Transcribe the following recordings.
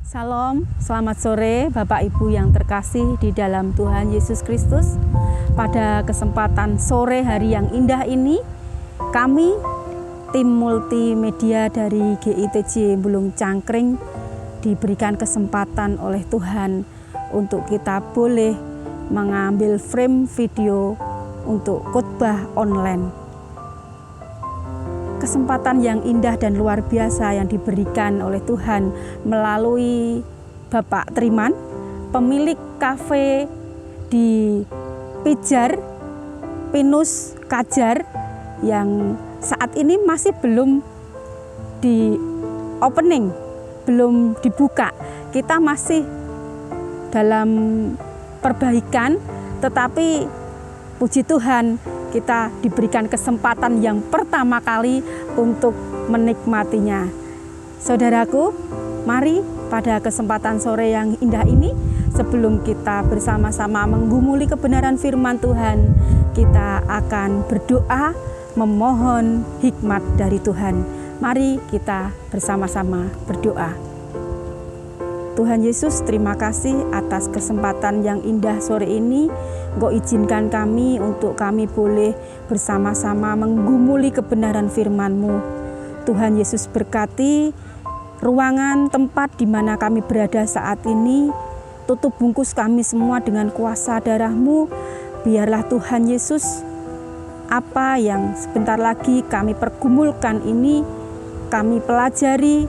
Salam, selamat sore Bapak Ibu yang terkasih di dalam Tuhan Yesus Kristus. Pada kesempatan sore hari yang indah ini, kami tim multimedia dari GITJ Bulung Cangkring diberikan kesempatan oleh Tuhan untuk kita boleh mengambil frame video untuk khotbah online. Kesempatan yang indah dan luar biasa yang diberikan oleh Tuhan melalui Bapak Triman, pemilik kafe di Pijar, Pinus Kajar, yang saat ini masih belum di opening, belum dibuka. Kita masih dalam perbaikan, tetapi puji Tuhan kita diberikan kesempatan yang pertama kali untuk menikmatinya. Saudaraku, mari pada kesempatan sore yang indah ini, sebelum kita bersama-sama menggumuli kebenaran firman Tuhan, kita akan berdoa memohon hikmat dari Tuhan. Mari kita bersama-sama berdoa. Tuhan Yesus, terima kasih atas kesempatan yang indah sore ini. Engkau izinkan kami untuk kami boleh bersama-sama menggumuli kebenaran firman-Mu. Tuhan Yesus berkati ruangan tempat di mana kami berada saat ini. Tutup bungkus kami semua dengan kuasa darah-Mu. Biarlah Tuhan Yesus, apa yang sebentar lagi kami pergumulkan ini, kami pelajari,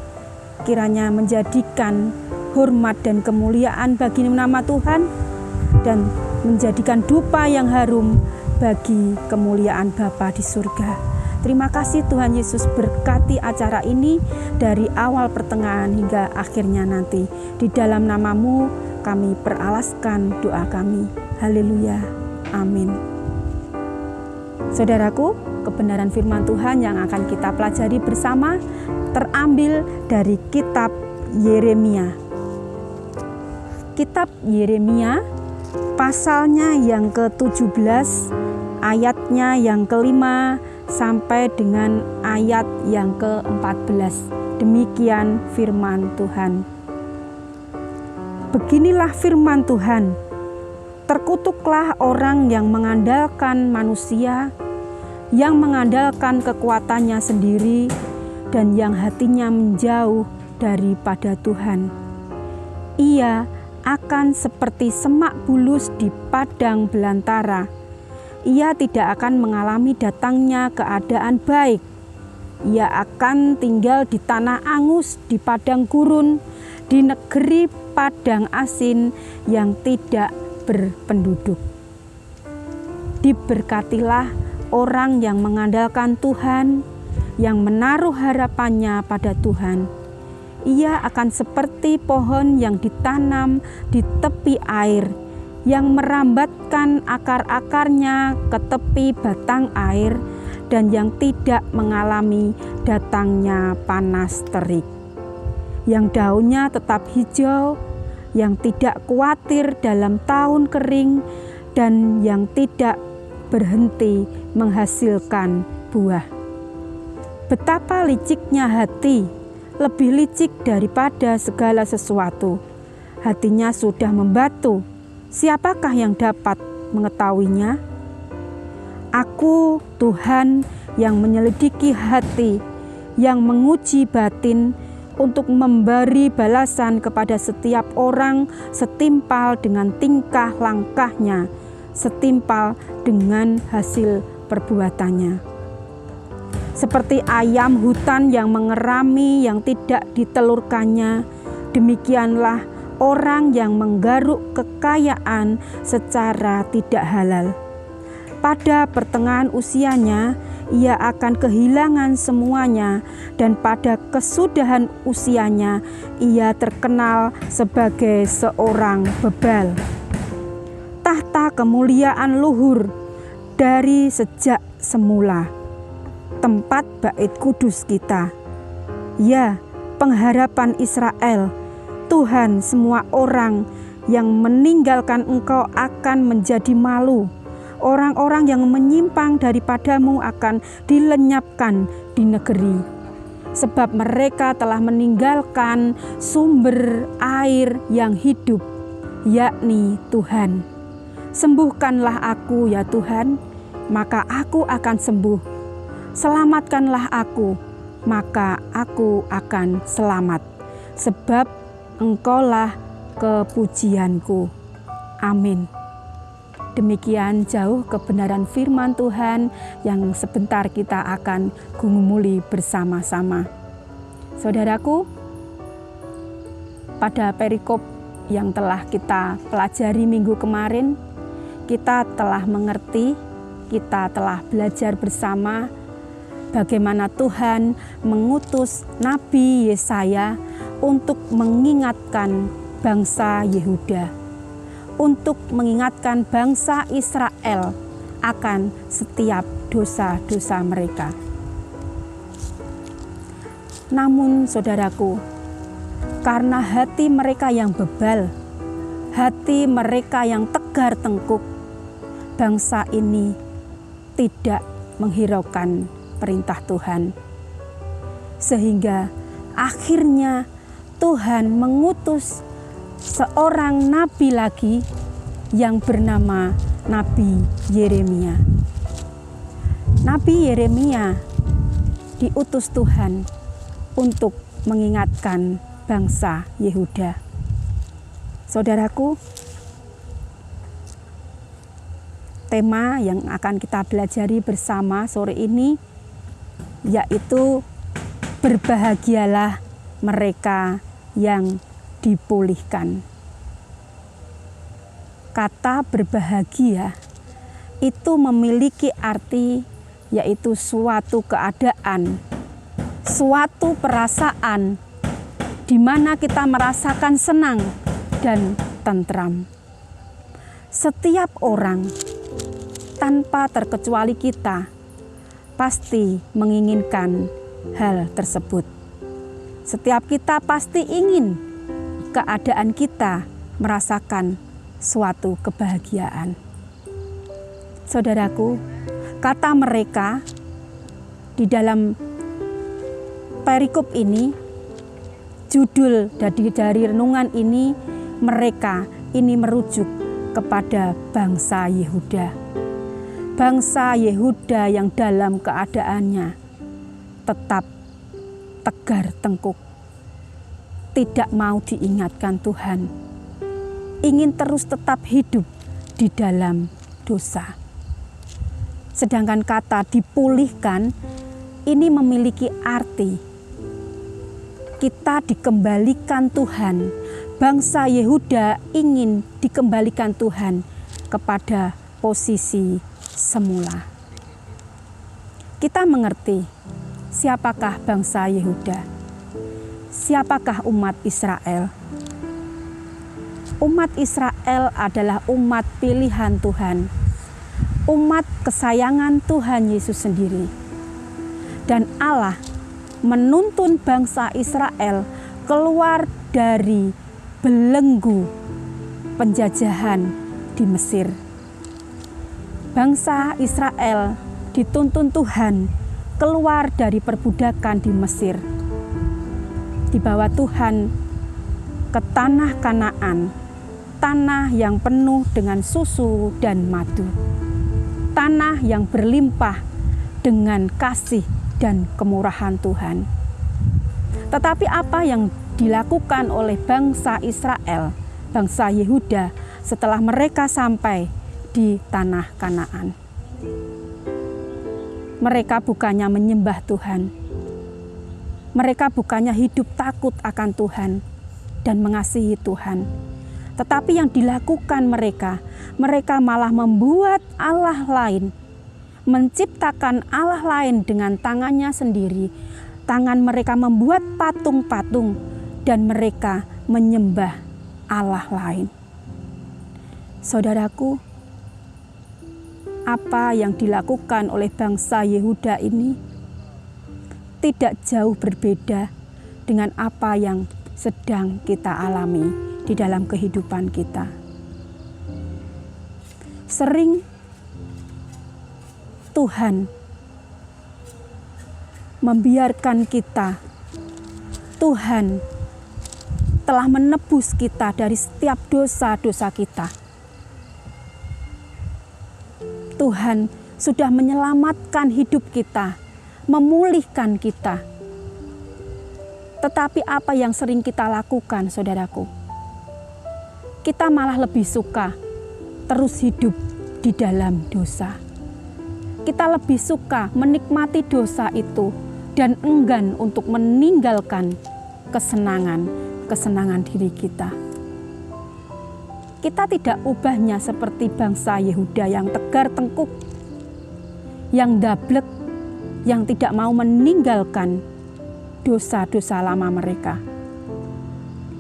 kiranya menjadikan hormat dan kemuliaan bagi nama Tuhan dan menjadikan dupa yang harum bagi kemuliaan Bapa di surga. Terima kasih Tuhan Yesus, berkati acara ini dari awal pertengahan hingga akhirnya nanti. Di dalam nama-Mu kami peralaskan doa kami. Haleluya. Amin. Saudaraku, kebenaran firman Tuhan yang akan kita pelajari bersama terambil dari kitab Yeremia. Kitab Yeremia, pasalnya yang ke-17, ayatnya yang ke-5 sampai dengan ayat yang ke-14. Demikian firman Tuhan. Beginilah firman Tuhan. Terkutuklah orang yang mengandalkan manusia, yang mengandalkan kekuatannya sendiri, dan yang hatinya menjauh daripada Tuhan. Ia akan seperti semak bulus di padang belantara. Ia tidak akan mengalami datangnya keadaan baik. Ia akan tinggal di tanah angus, di padang gurun, di negeri padang asin yang tidak berpenduduk. Diberkatilah orang yang mengandalkan Tuhan, yang menaruh harapannya pada Tuhan. Ia akan seperti pohon yang ditanam di tepi air, yang merambatkan akar-akarnya ke tepi batang air, dan yang tidak mengalami datangnya panas terik. Yang daunnya tetap hijau, yang tidak khawatir dalam tahun kering, dan yang tidak berhenti menghasilkan buah. Betapa liciknya hati, lebih licik daripada segala sesuatu. Hatinya sudah membatu, siapakah yang dapat mengetahuinya? Aku, Tuhan, yang menyelidiki hati, yang menguji batin, untuk memberi balasan kepada setiap orang setimpal dengan tingkah langkahnya, setimpal dengan hasil perbuatannya. Seperti ayam hutan yang mengerami yang tidak ditelurkannya, demikianlah orang yang menggaruk kekayaan secara tidak halal. Pada pertengahan usianya, ia akan kehilangan semuanya, dan pada kesudahan usianya, ia terkenal sebagai seorang bebal. Tahta kemuliaan luhur dari sejak semula, tempat bait kudus kita. Ya, pengharapan Israel, Tuhan, semua orang yang meninggalkan Engkau akan menjadi malu. Orang-orang yang menyimpang daripadamu akan dilenyapkan di negeri. sebab mereka telah meninggalkan sumber air yang hidup, yakni Tuhan. Sembuhkanlah aku ya Tuhan, maka aku akan sembuh. Selamatkanlah aku, maka aku akan selamat, sebab Engkaulah kepujianku. Amin. Demikian jauh kebenaran firman Tuhan yang sebentar kita akan gumuli bersama-sama. Saudaraku, pada perikop yang telah kita pelajari minggu kemarin, kita telah mengerti, kita telah belajar bersama bagaimana Tuhan mengutus Nabi Yesaya untuk mengingatkan bangsa Yehuda, untuk mengingatkan bangsa Israel akan setiap dosa-dosa mereka. Namun saudaraku, karena hati mereka yang bebal, hati mereka yang tegar tengkuk, bangsa ini tidak menghiraukan perintah Tuhan. Sehingga akhirnya Tuhan mengutus seorang nabi lagi yang bernama Nabi Yeremia. Nabi Yeremia diutus Tuhan untuk mengingatkan bangsa Yehuda. Saudaraku, tema yang akan kita pelajari bersama sore ini yaitu berbahagialah mereka yang dipulihkan. Kata berbahagia itu memiliki arti yaitu suatu keadaan, suatu perasaan di mana kita merasakan senang dan tentram. Setiap orang tanpa terkecuali kita pasti menginginkan hal tersebut. Setiap kita pasti ingin keadaan kita merasakan suatu kebahagiaan. Saudaraku, kata mereka di dalam perikop ini, judul dari renungan ini, mereka ini merujuk kepada bangsa Yehuda. Bangsa Yehuda yang dalam keadaannya tetap tegar tengkuk, tidak mau diingatkan Tuhan, ingin terus tetap hidup di dalam dosa. Sedangkan kata dipulihkan ini memiliki arti kita dikembalikan Tuhan. Bangsa Yehuda ingin dikembalikan Tuhan kepada posisi semula. Kita mengerti siapakah bangsa Yehuda. Siapakah umat Israel? Umat Israel adalah umat pilihan Tuhan, umat kesayangan Tuhan Yesus sendiri. Dan Allah menuntun bangsa Israel keluar dari belenggu penjajahan di Mesir. Bangsa Israel dituntun Tuhan keluar dari perbudakan di Mesir, dibawa Tuhan ke tanah Kanaan, tanah yang penuh dengan susu dan madu, tanah yang berlimpah dengan kasih dan kemurahan Tuhan. Tetapi apa yang dilakukan oleh bangsa Israel, bangsa Yehuda setelah mereka sampai di tanah Kanaan? Mereka bukannya menyembah Tuhan, mereka bukannya hidup takut akan Tuhan dan mengasihi Tuhan. Tetapi yang dilakukan mereka malah membuat Allah lain, menciptakan Allah lain dengan tangannya sendiri. Tangan mereka membuat patung-patung dan mereka menyembah Allah lain. Saudaraku, apa yang dilakukan oleh bangsa Yehuda ini tidak jauh berbeda dengan apa yang sedang kita alami di dalam kehidupan kita. Sering Tuhan membiarkan kita Tuhan telah menebus kita dari setiap dosa-dosa kita. Tuhan sudah menyelamatkan hidup kita, memulihkan kita. Tetapi apa yang sering kita lakukan, saudaraku? Kita malah lebih suka terus hidup di dalam dosa. Kita lebih suka menikmati dosa itu dan enggan untuk meninggalkan kesenangan diri kita. Kita tidak ubahnya seperti bangsa Yehuda yang tegar tengkuk, yang dablek, yang tidak mau meninggalkan dosa-dosa lama mereka.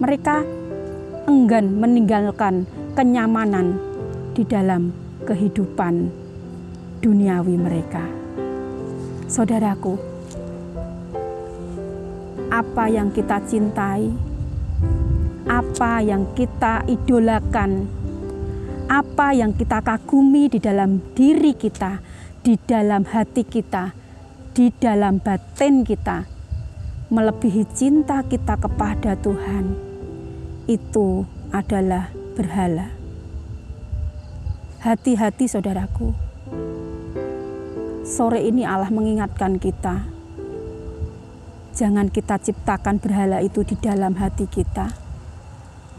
Mereka enggan meninggalkan kenyamanan di dalam kehidupan duniawi mereka. Saudaraku, apa yang kita cintai, apa yang kita idolakan, apa yang kita kagumi di dalam diri kita, di dalam hati kita, di dalam batin kita, melebihi cinta kita kepada Tuhan, itu adalah berhala. Hati-hati saudaraku, sore ini Allah mengingatkan kita, jangan kita ciptakan berhala itu di dalam hati kita.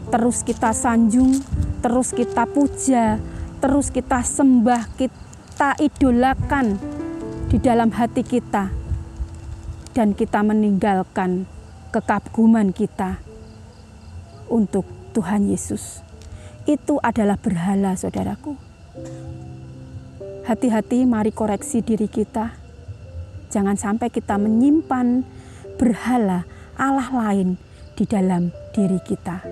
Terus kita sanjung, terus kita puja, terus kita sembah, kita idolakan di dalam hati kita. Dan kita meninggalkan kekaguman kita untuk Tuhan Yesus. Itu adalah berhala, saudaraku. Hati-hati, mari koreksi diri kita. Jangan sampai kita menyimpan berhala Allah lain di dalam diri kita.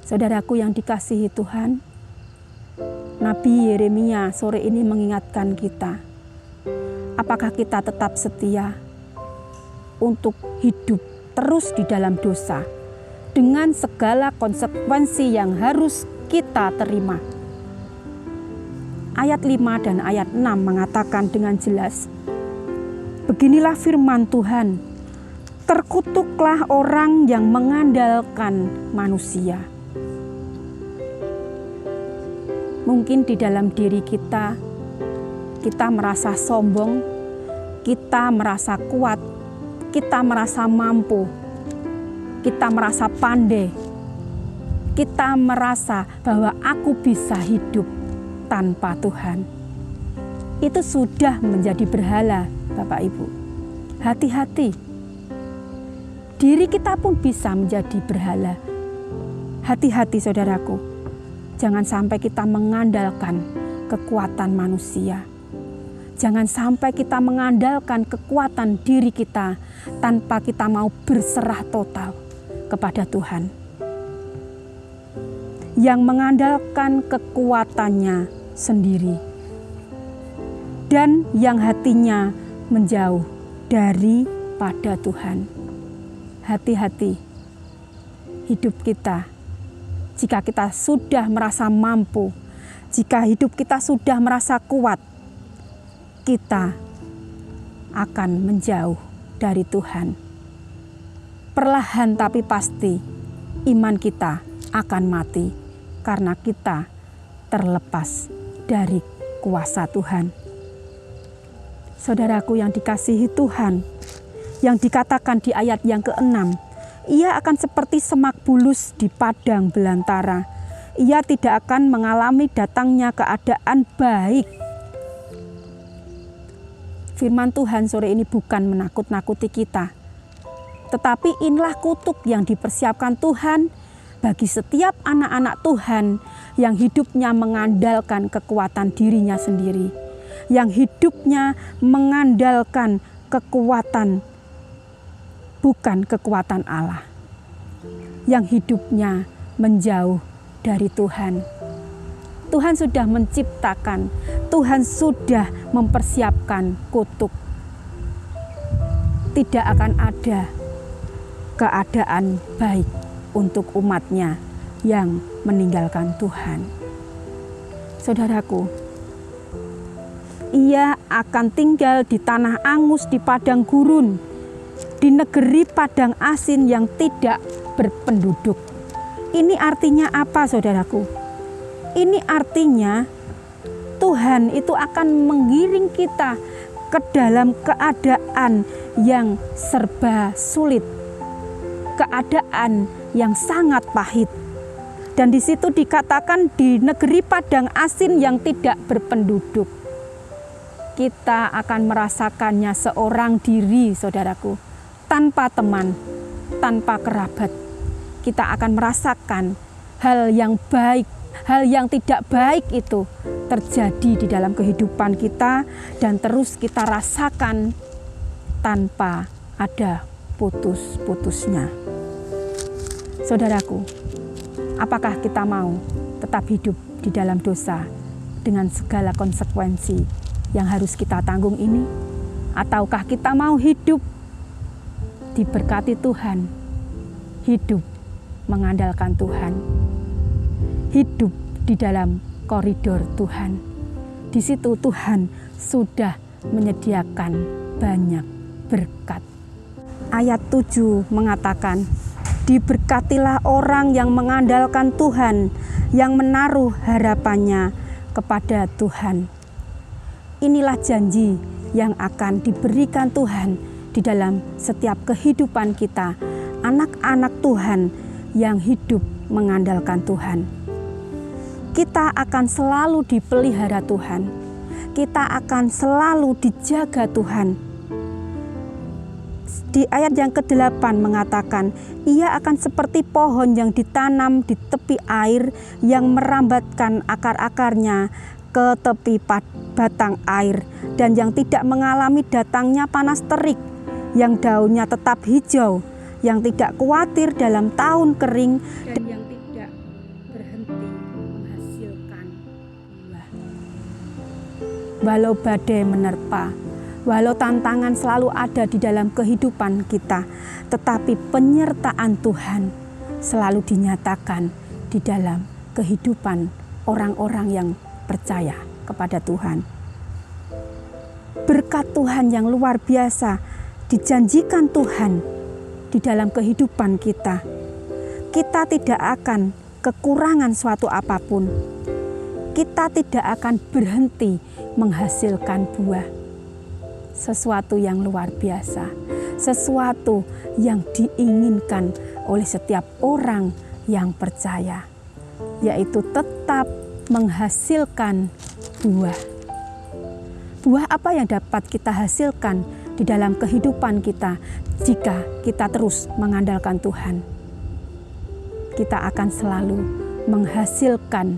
Saudaraku yang dikasihi Tuhan, Nabi Yeremia sore ini mengingatkan kita, apakah kita tetap setia untuk hidup terus di dalam dosa dengan segala konsekuensi yang harus kita terima? Ayat 5 dan ayat 6 mengatakan dengan jelas, beginilah firman Tuhan, terkutuklah orang yang mengandalkan manusia. Mungkin di dalam diri kita merasa sombong, kita merasa kuat, kita merasa mampu, kita merasa pandai, kita merasa bahwa aku bisa hidup tanpa Tuhan. Itu sudah menjadi berhala, Bapak Ibu. Hati-hati, diri kita pun bisa menjadi berhala. Hati-hati saudaraku, jangan sampai kita mengandalkan kekuatan manusia. Jangan sampai kita mengandalkan kekuatan diri kita tanpa kita mau berserah total kepada Tuhan. Yang mengandalkan kekuatannya sendiri dan yang hatinya menjauh daripada Tuhan. Hati-hati hidup kita. Jika kita sudah merasa mampu, jika hidup kita sudah merasa kuat, kita akan menjauh dari Tuhan. Perlahan tapi pasti, iman kita akan mati karena kita terlepas dari kuasa Tuhan. Saudaraku yang dikasihi Tuhan, yang dikatakan di ayat yang ke-6, ia akan seperti semak bulus di padang belantara. Ia tidak akan mengalami datangnya keadaan baik. Firman Tuhan sore ini bukan menakut-nakuti kita, tetapi inilah kutuk yang dipersiapkan Tuhan bagi setiap anak-anak Tuhan yang hidupnya mengandalkan kekuatan dirinya sendiri, yang hidupnya mengandalkan kekuatan bukan kekuatan Allah, yang hidupnya menjauh dari Tuhan. Tuhan sudah menciptakan, Tuhan sudah mempersiapkan kutuk. Tidak akan ada keadaan baik untuk umatnya yang meninggalkan Tuhan. Saudaraku, ia akan tinggal di tanah angus di padang gurun. di negeri padang asin yang tidak berpenduduk. Ini artinya apa, saudaraku? Ini artinya Tuhan itu akan menggiring kita ke dalam keadaan yang serba sulit, keadaan yang sangat pahit. Dan di situ dikatakan di negeri padang asin yang tidak berpenduduk. Kita akan merasakannya seorang diri, saudaraku, tanpa teman, tanpa kerabat. Kita akan merasakan hal yang baik, hal yang tidak baik itu terjadi di dalam kehidupan kita dan terus kita rasakan tanpa ada putus-putusnya. Saudaraku, apakah kita mau tetap hidup di dalam dosa dengan segala konsekuensi yang harus kita tanggung ini? Ataukah kita mau hidup diberkati Tuhan, hidup mengandalkan Tuhan, hidup di dalam koridor Tuhan? Di situ Tuhan sudah menyediakan banyak berkat. Ayat 7 mengatakan, diberkatilah orang yang mengandalkan Tuhan, yang menaruh harapannya kepada Tuhan. Inilah janji yang akan diberikan Tuhan di dalam setiap kehidupan kita, anak-anak Tuhan yang hidup mengandalkan Tuhan. Kita akan selalu dipelihara Tuhan. Kita akan selalu dijaga Tuhan. Di ayat yang ke-8 mengatakan, ia akan seperti pohon yang ditanam di tepi air, yang merambatkan akar-akarnya ke tepi batang air, dan yang tidak mengalami datangnya panas terik, yang daunnya tetap hijau, yang tidak khawatir dalam tahun kering, dan yang tidak berhenti menghasilkan buah. Walau badai menerpa, walau tantangan selalu ada di dalam kehidupan kita, tetapi penyertaan Tuhan selalu dinyatakan di dalam kehidupan orang-orang yang percaya kepada Tuhan. Berkat Tuhan yang luar biasa dijanjikan Tuhan di dalam kehidupan kita. Kita tidak akan kekurangan suatu apapun. Kita tidak akan berhenti menghasilkan buah. Sesuatu yang luar biasa, sesuatu yang diinginkan oleh setiap orang yang percaya, yaitu tetap menghasilkan buah. Buah apa yang dapat kita hasilkan di dalam kehidupan kita jika kita terus mengandalkan Tuhan? Kita akan selalu menghasilkan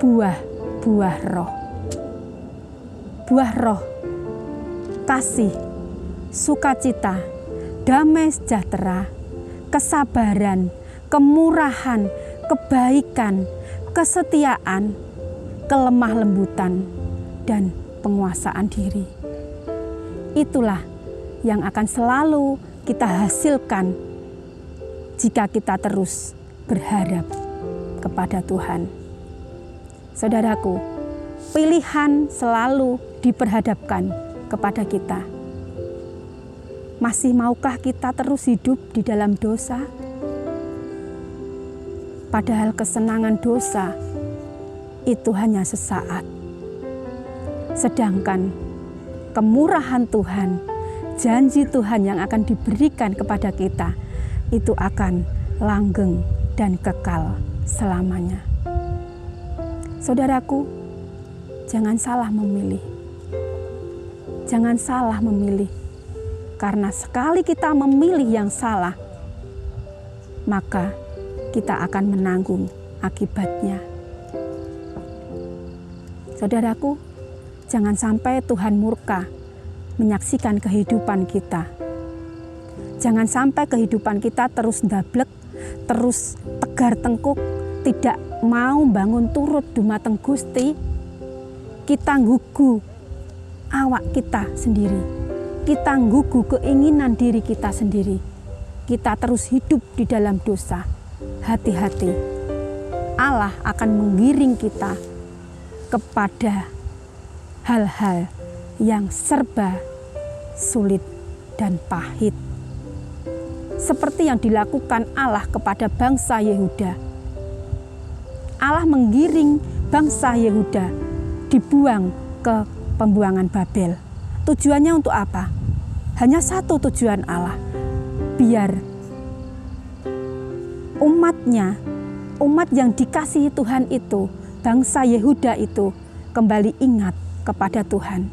buah-buah roh. Buah roh, kasih, sukacita, damai sejahtera, kesabaran, kemurahan, kebaikan, kesetiaan, kelemah lembutan, dan penguasaan diri. Itulah yang akan selalu kita hasilkan jika kita terus berharap kepada Tuhan. Saudaraku, pilihan selalu diperhadapkan kepada kita. Masih maukah kita terus hidup di dalam dosa? Padahal kesenangan dosa itu hanya sesaat. Sedangkan kemurahan Tuhan, janji Tuhan yang akan diberikan kepada kita, itu akan langgeng dan kekal selamanya. Saudaraku, jangan salah memilih. Jangan salah memilih. Karena sekali kita memilih yang salah, maka kita akan menanggung akibatnya. Saudaraku, jangan sampai Tuhan murka menyaksikan kehidupan kita. Jangan sampai kehidupan kita terus ndablek, terus tegar tengkuk, tidak mau bangun turut dumateng Gusti. Kita nggugu awak kita sendiri. Kita nggugu keinginan diri kita sendiri. Kita terus hidup di dalam dosa. Hati-hati, Allah akan menggiring kita kepada hal-hal yang serba sulit dan pahit. seperti yang dilakukan Allah kepada bangsa Yehuda. Allah menggiring bangsa Yehuda dibuang ke pembuangan Babel. Tujuannya untuk apa? Hanya satu tujuan Allah, biar umatnya, umat yang dikasihi Tuhan itu, bangsa Yehuda itu kembali ingat kepada Tuhan,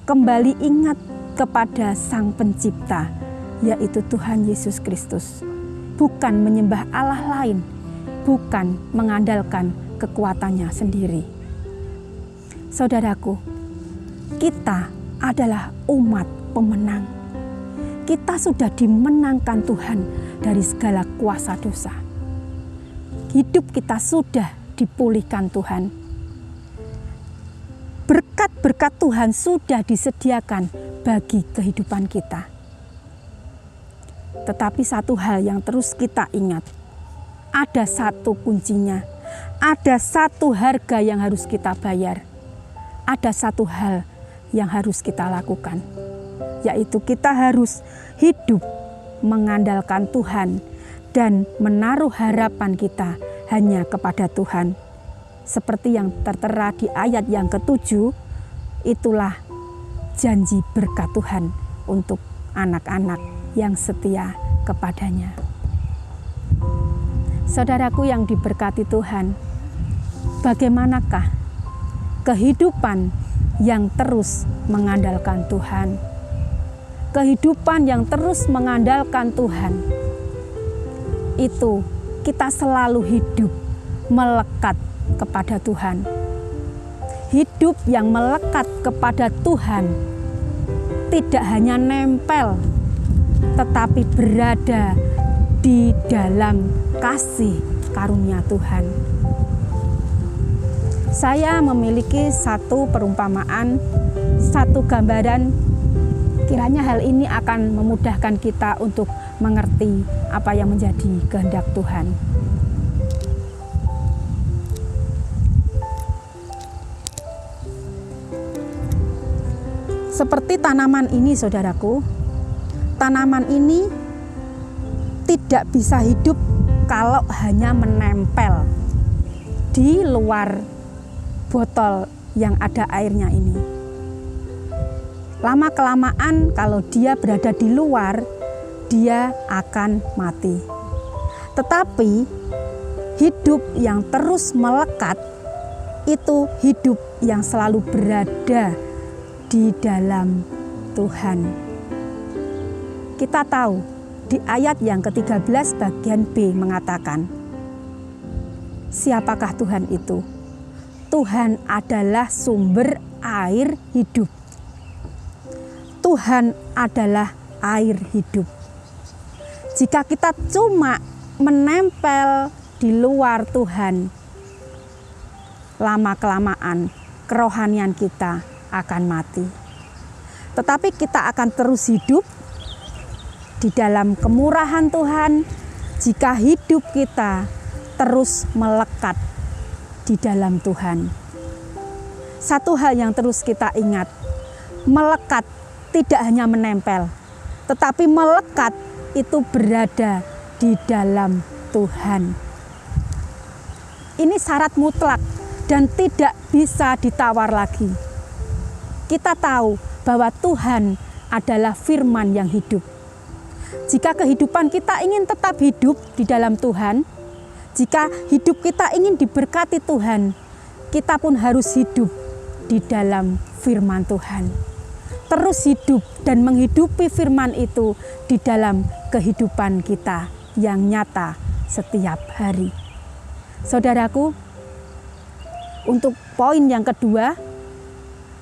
kembali ingat kepada Sang Pencipta, yaitu Tuhan Yesus Kristus. Bukan menyembah Allah lain, bukan mengandalkan kekuatannya sendiri. Saudaraku, kita adalah umat pemenang. Kita sudah dimenangkan Tuhan dari segala kuasa dosa. Hidup kita sudah dipulihkan Tuhan. Berkat-berkat Tuhan sudah disediakan bagi kehidupan kita. Tetapi satu hal yang terus kita ingat, ada satu kuncinya, ada satu harga yang harus kita bayar, ada satu hal yang harus kita lakukan, yaitu kita harus hidup mengandalkan Tuhan dan menaruh harapan kita hanya kepada Tuhan. Seperti yang tertera di ayat yang ke-7, itulah janji berkat Tuhan untuk anak-anak yang setia kepadanya. Saudaraku yang diberkati Tuhan, bagaimanakah kehidupan yang terus mengandalkan Tuhan? Kehidupan yang terus mengandalkan Tuhan, itu kita selalu hidup melekat kepada Tuhan. Hidup yang melekat kepada Tuhan tidak hanya nempel, tetapi berada di dalam kasih karunia Tuhan. Saya memiliki satu perumpamaan, satu gambaran. Kiranya hal ini akan memudahkan kita untuk mengerti apa yang menjadi kehendak Tuhan. Seperti tanaman ini, saudaraku, tanaman ini tidak bisa hidup kalau hanya menempel di luar botol yang ada airnya ini. Lama-kelamaan kalau dia berada di luar, dia akan mati. Tetapi hidup yang terus melekat itu hidup yang selalu berada di dalam Tuhan. Kita tahu di ayat yang ke-13 bagian B mengatakan, siapakah Tuhan itu? Tuhan adalah sumber air hidup. Tuhan adalah air hidup. Jika kita cuma menempel di luar Tuhan, lama-kelamaan kerohanian kita akan mati. Tetapi kita akan terus hidup di dalam kemurahan Tuhan jika hidup kita terus melekat di dalam Tuhan. Satu hal yang terus kita ingat, melekat tidak hanya menempel, tetapi melekat itu berada di dalam Tuhan. Ini syarat mutlak dan tidak bisa ditawar lagi. Kita tahu bahwa Tuhan adalah firman yang hidup. Jika kehidupan kita ingin tetap hidup di dalam Tuhan, jika hidup kita ingin diberkati Tuhan, kita pun harus hidup di dalam firman Tuhan. Terus hidup dan menghidupi firman itu di dalam kehidupan kita yang nyata setiap hari. Saudaraku, untuk poin yang kedua,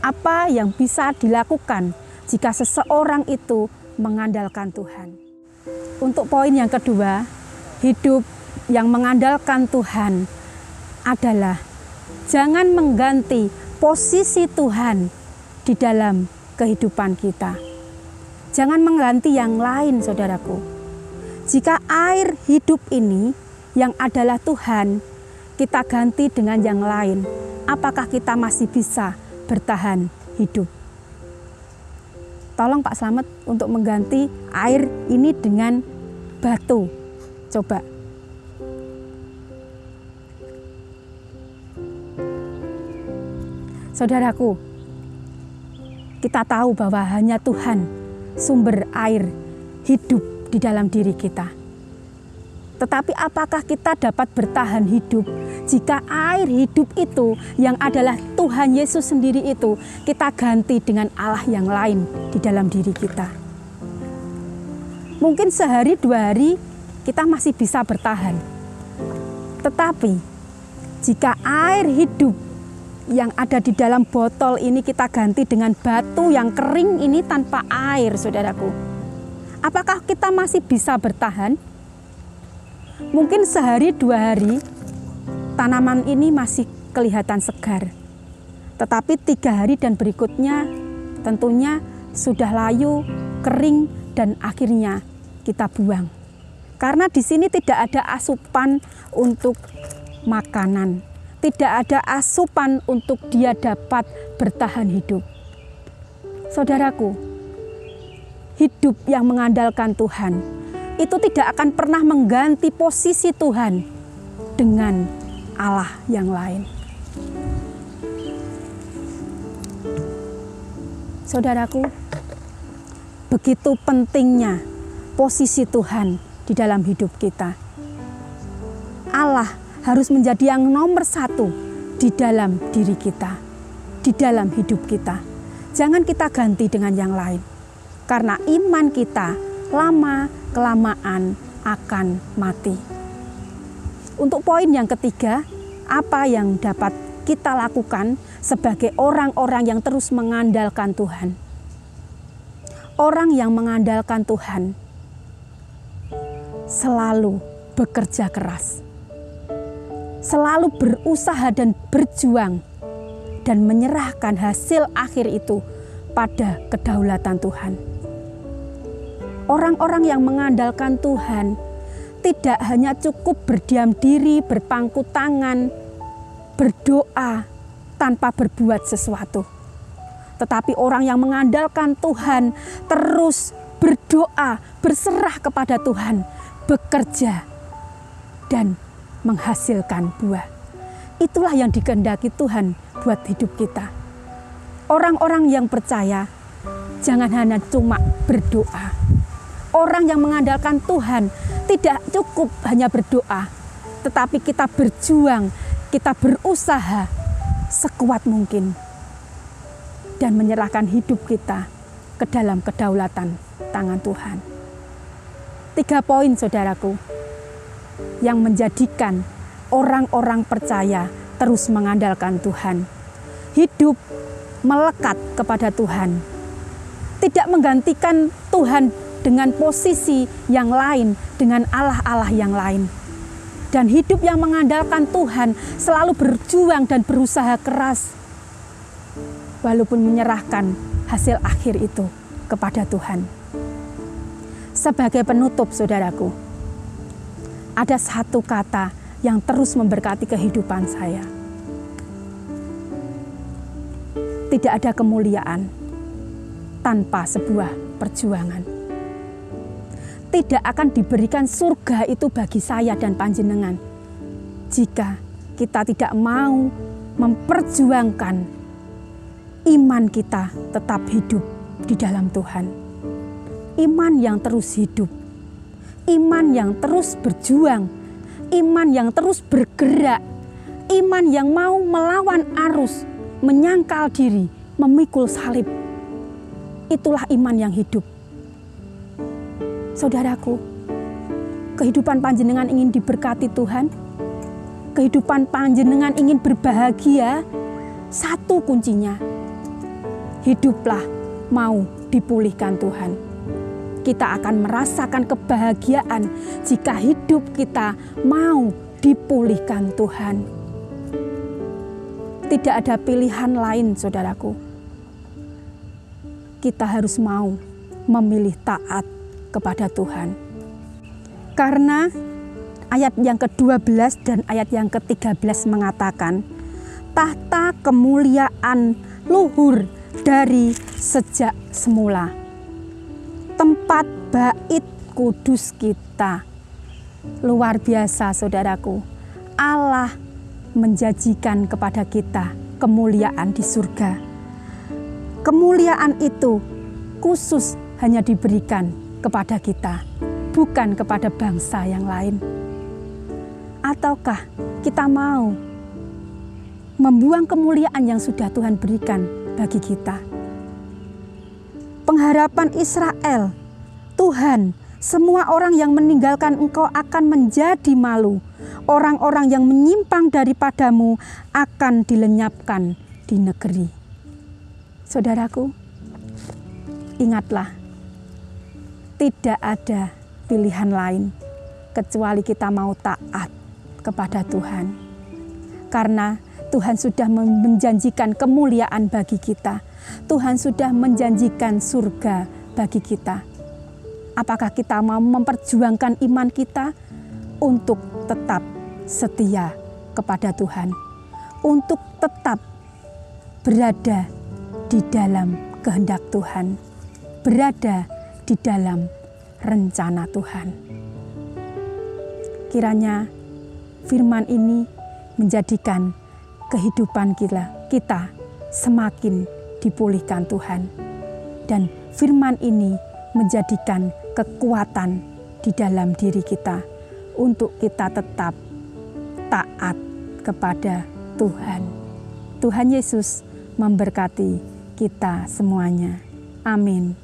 apa yang bisa dilakukan jika seseorang itu mengandalkan Tuhan? Untuk poin yang kedua, hidup yang mengandalkan Tuhan adalah jangan mengganti posisi Tuhan di dalam kehidupan kita. Jangan mengganti yang lain, saudaraku. Jika air hidup ini yang adalah Tuhan, kita ganti dengan yang lain, apakah kita masih bisa bertahan hidup? Tolong Pak Slamet untuk mengganti air ini dengan batu. Coba. Saudaraku, kita tahu bahwa hanya Tuhan sumber air hidup di dalam diri kita. Tetapi apakah kita dapat bertahan hidup jika air hidup itu yang adalah Tuhan Yesus sendiri itu kita ganti dengan Allah yang lain di dalam diri kita? Mungkin sehari 2 hari kita masih bisa bertahan. Tetapi jika air hidup yang ada di dalam botol ini kita ganti dengan batu yang kering ini tanpa air, saudaraku, apakah kita masih bisa bertahan? Mungkin sehari 2 hari tanaman ini masih kelihatan segar. Tetapi 3 hari dan berikutnya tentunya sudah layu, kering, dan akhirnya kita buang. Karena di sini tidak ada asupan untuk makanan. Tidak ada asupan untuk dia dapat bertahan hidup. Saudaraku, hidup yang mengandalkan Tuhan itu tidak akan pernah mengganti posisi Tuhan dengan Allah yang lain. Saudaraku, begitu pentingnya posisi Tuhan di dalam hidup kita. Allah harus menjadi yang nomor 1 di dalam diri kita, di dalam hidup kita. Jangan kita ganti dengan yang lain. Karena iman kita lama-kelamaan akan mati. Untuk poin yang ketiga, apa yang dapat kita lakukan sebagai orang-orang yang terus mengandalkan Tuhan? Orang yang mengandalkan Tuhan selalu bekerja keras, selalu berusaha dan berjuang, dan menyerahkan hasil akhir itu pada kedaulatan Tuhan. Orang-orang yang mengandalkan Tuhan tidak hanya cukup berdiam diri, berpangku tangan, berdoa tanpa berbuat sesuatu. Tetapi orang yang mengandalkan Tuhan terus berdoa, berserah kepada Tuhan, bekerja dan menghasilkan buah. Itulah yang dikehendaki Tuhan buat hidup kita. Orang-orang yang percaya jangan hanya cuma berdoa. Orang yang mengandalkan Tuhan tidak cukup hanya berdoa, tetapi kita berjuang, kita berusaha sekuat mungkin dan menyerahkan hidup kita ke dalam kedaulatan tangan Tuhan. 3 poin, saudaraku, yang menjadikan orang-orang percaya terus mengandalkan Tuhan. Hidup melekat kepada Tuhan, tidak menggantikan Tuhan dengan posisi yang lain, dengan Allah-Allah yang lain. Dan hidup yang mengandalkan Tuhan selalu berjuang dan berusaha keras, walaupun menyerahkan hasil akhir itu kepada Tuhan. Sebagai penutup, saudaraku, ada 1 kata yang terus memberkati kehidupan saya. Tidak ada kemuliaan tanpa sebuah perjuangan. Tidak akan diberikan surga itu bagi saya dan panjenengan jika kita tidak mau memperjuangkan iman kita tetap hidup di dalam Tuhan. Iman yang terus hidup, iman yang terus berjuang, iman yang terus bergerak, iman yang mau melawan arus, menyangkal diri, memikul salib. Itulah iman yang hidup. Saudaraku, kehidupan panjenengan ingin diberkati Tuhan, kehidupan panjenengan ingin berbahagia, 1 kuncinya, hiduplah mau dipulihkan Tuhan. Kita akan merasakan kebahagiaan jika hidup kita mau dipulihkan Tuhan. Tidak ada pilihan lain, saudaraku. Kita harus mau memilih taat kepada Tuhan. Karena ayat yang ke-12 dan ayat yang ke-13 mengatakan, tahta kemuliaan luhur dari sejak semula. Tempat bait kudus kita. Luar biasa saudaraku, Allah menjanjikan kepada kita kemuliaan di surga. Kemuliaan itu khusus hanya diberikan kepada kita, bukan kepada bangsa yang lain. Ataukah kita mau membuang kemuliaan yang sudah Tuhan berikan bagi kita? Pengharapan Israel, Tuhan, semua orang yang meninggalkan Engkau akan menjadi malu. Orang-orang yang menyimpang daripadamu akan dilenyapkan di negeri. Saudaraku, ingatlah, tidak ada pilihan lain kecuali kita mau taat kepada Tuhan. Karena Tuhan sudah menjanjikan kemuliaan bagi kita. Tuhan sudah menjanjikan surga bagi kita. Apakah kita mau memperjuangkan iman kita untuk tetap setia kepada Tuhan, untuk tetap berada di dalam kehendak Tuhan, berada di dalam rencana Tuhan? Kiranya firman ini menjadikan kehidupan kita semakin dipulihkan Tuhan, dan firman ini menjadikan kekuatan di dalam diri kita untuk kita tetap taat kepada Tuhan. Tuhan Yesus memberkati kita semuanya. Amin.